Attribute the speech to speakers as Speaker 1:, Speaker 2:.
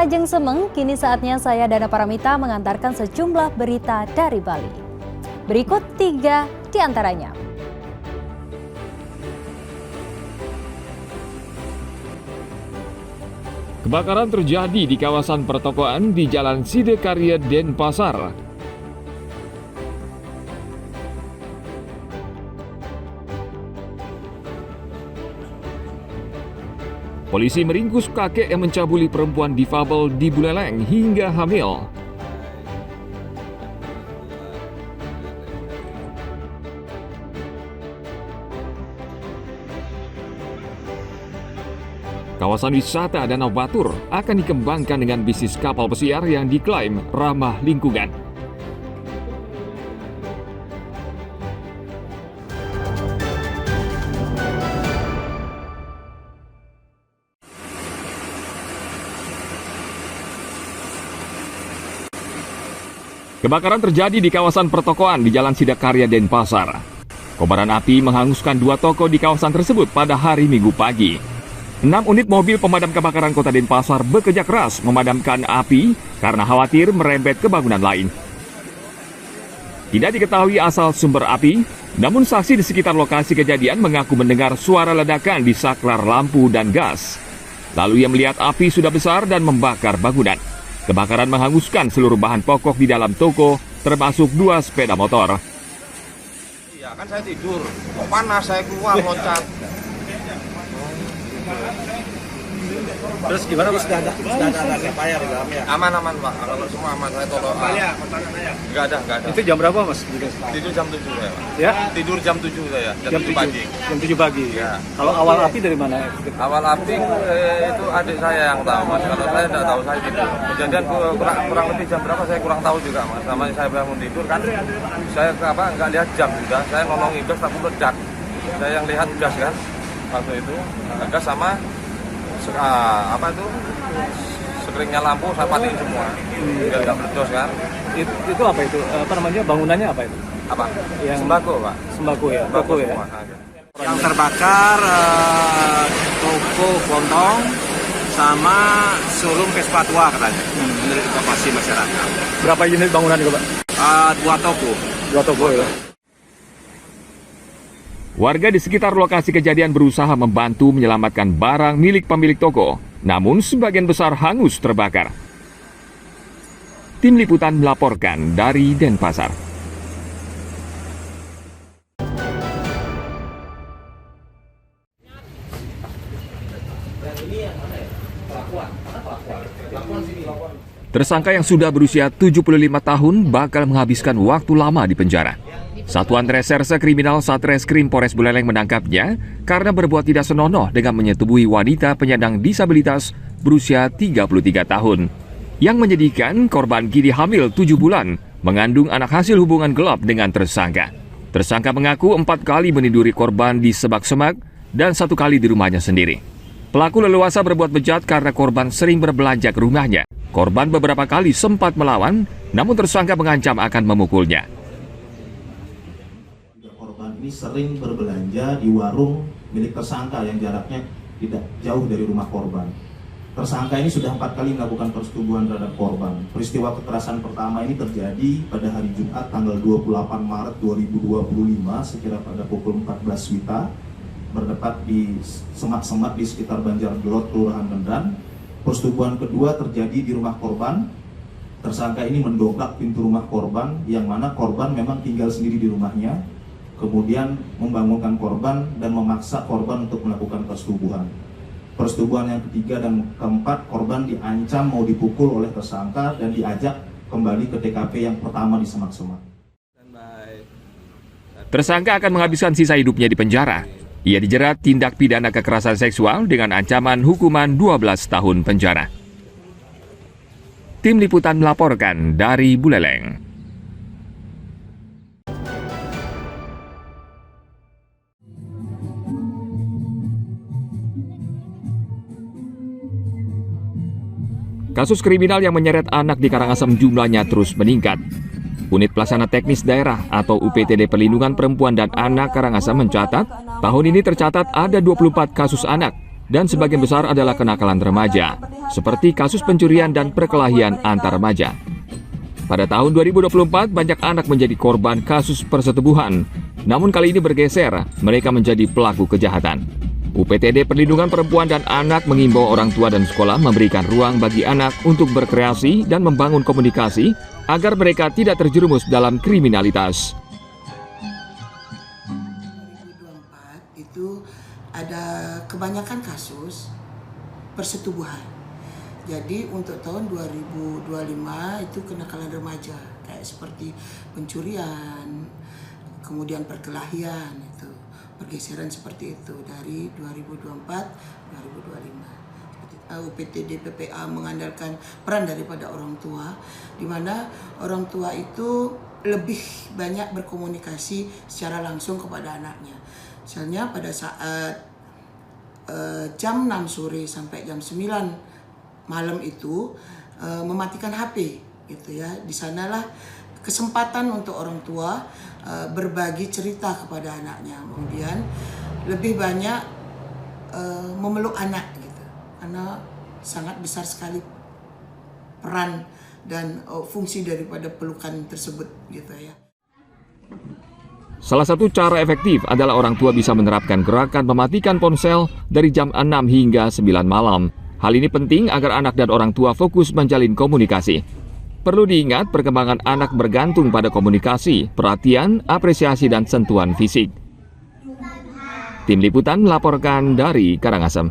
Speaker 1: Ajeng Semeng, kini saatnya saya Dana Paramita mengantarkan sejumlah berita dari Bali. Berikut 3 di antaranya.
Speaker 2: Kebakaran terjadi di kawasan pertokoan di Jalan Sidekarya, Denpasar. Polisi meringkus kakek yang mencabuli perempuan difabel di Buleleng hingga hamil. Kawasan wisata Danau Batur akan dikembangkan dengan bisnis kapal pesiar yang diklaim ramah lingkungan. Kebakaran terjadi di kawasan pertokoan di Jalan Sidekarya, Denpasar. Kobaran api menghanguskan 2 toko di kawasan tersebut pada hari Minggu pagi. 6 unit mobil pemadam kebakaran Kota Denpasar bekerja keras memadamkan api karena khawatir merembet ke bangunan lain. Tidak diketahui asal sumber api, namun saksi di sekitar lokasi kejadian mengaku mendengar suara ledakan di saklar lampu dan gas. Lalu ia melihat api sudah besar dan membakar bangunan. Kebakaran menghanguskan seluruh bahan pokok di dalam toko, termasuk 2 sepeda motor.
Speaker 3: Iya, kan saya tidur. Kok panas, saya keluar loncat.
Speaker 4: Terus gimana Pak? Sudah ada fire di dalamnya?
Speaker 3: Aman, Pak. Kalau semua aman, saya tolong. Enggak ada.
Speaker 4: Itu jam berapa Mas?
Speaker 3: Tidur jam 7 saya, Pak.
Speaker 4: Ya?
Speaker 3: Tidur jam 7 saya, jam 7 pagi.
Speaker 4: Jam 7 pagi?
Speaker 3: Ya.
Speaker 4: Kalau awal api dari mana?
Speaker 3: Awal api itu adik saya yang tahu, Mas. Kalau saya tidak tahu, saya tidur. Kejadian kurang lebih jam berapa saya kurang tahu juga, Mas. Namanya saya bangun tidur kan, saya nggak lihat jam juga. Saya nolongin gas tapi meledak. Saya yang lihat gas kan, waktu itu gas sama sekeringnya lampu saya matiin semua biar nggak meledos kan.
Speaker 4: Itu apa itu? Apa namanya, bangunannya apa itu?
Speaker 3: Apa?
Speaker 4: Yang
Speaker 3: sembako, Pak.
Speaker 4: Sembako ya?
Speaker 3: Sembako
Speaker 4: ya?
Speaker 3: semua.
Speaker 5: Yang terbakar toko Bontong sama showroom Vespa tua katanya, menurut informasi masyarakat.
Speaker 4: Berapa unit bangunan itu Pak?
Speaker 5: 2 toko.
Speaker 4: 2 toko ya?
Speaker 2: Warga di sekitar lokasi kejadian berusaha membantu menyelamatkan barang milik pemilik toko, namun sebagian besar hangus terbakar. Tim Liputan melaporkan dari Denpasar. Tersangka yang sudah berusia 75 tahun bakal menghabiskan waktu lama di penjara. Satuan Reserse Kriminal Satreskrim Polres Buleleng menangkapnya karena berbuat tidak senonoh dengan menyetubuhi wanita penyandang disabilitas berusia 33 tahun. Yang menyedihkan, korban kini hamil 7 bulan, mengandung anak hasil hubungan gelap dengan tersangka. Tersangka mengaku 4 kali meniduri korban di semak-semak dan 1 kali di rumahnya sendiri. Pelaku leluasa berbuat bejat karena korban sering berbelanja ke rumahnya. Korban beberapa kali sempat melawan, namun tersangka mengancam akan memukulnya.
Speaker 6: Ini sering berbelanja di warung milik tersangka yang jaraknya tidak jauh dari rumah korban. Tersangka ini sudah 4 kali melakukan persetubuhan terhadap korban. Peristiwa kekerasan pertama ini terjadi pada hari Jumat tanggal 28 Maret 2025 sekira pada pukul 14 WITA, bertempat di semak-semak di sekitar Banjargelot, Kelurahan Mendan. Persetubuhan kedua terjadi di rumah korban. Tersangka ini mendobrak pintu rumah korban, yang mana korban memang tinggal sendiri di rumahnya. Kemudian membangunkan korban dan memaksa korban untuk melakukan persetubuhan. Persetubuhan yang ketiga dan keempat, korban diancam mau dipukul oleh tersangka dan diajak kembali ke TKP yang pertama di semak-semak.
Speaker 2: Tersangka akan menghabiskan sisa hidupnya di penjara. Ia dijerat tindak pidana kekerasan seksual dengan ancaman hukuman 12 tahun penjara. Tim Liputan melaporkan dari Buleleng. Kasus kriminal yang menyeret anak di Karangasem jumlahnya terus meningkat. Unit Pelaksana Teknis Daerah atau UPTD Perlindungan Perempuan dan Anak Karangasem mencatat, tahun ini tercatat ada 24 kasus anak dan sebagian besar adalah kenakalan remaja, seperti kasus pencurian dan perkelahian antar remaja. Pada tahun 2024, banyak anak menjadi korban kasus persetubuhan. Namun kali ini bergeser, mereka menjadi pelaku kejahatan. UPTD Perlindungan Perempuan dan Anak mengimbau orang tua dan sekolah memberikan ruang bagi anak untuk berkreasi dan membangun komunikasi agar mereka tidak terjerumus dalam kriminalitas.
Speaker 7: Itu ada kebanyakan kasus persetubuhan. Jadi untuk tahun 2025 itu kenakalan remaja kayak seperti pencurian, kemudian perkelahian, itu pergeseran seperti itu dari 2024-2025. UPTD PPA mengandalkan peran daripada orang tua, di mana orang tua itu lebih banyak berkomunikasi secara langsung kepada anaknya. Misalnya pada saat jam 6 sore sampai jam 9 malam itu mematikan HP gitu ya. Di sanalah kesempatan untuk orang tua berbagi cerita kepada anaknya. Kemudian lebih banyak memeluk anak gitu. Karena sangat besar sekali peran dan fungsi daripada pelukan tersebut gitu ya.
Speaker 2: Salah satu cara efektif adalah orang tua bisa menerapkan gerakan mematikan ponsel dari jam 6 hingga 9 malam. Hal ini penting agar anak dan orang tua fokus menjalin komunikasi. Perlu diingat, perkembangan anak bergantung pada komunikasi, perhatian, apresiasi, dan sentuhan fisik. Tim Liputan melaporkan dari Karangasem.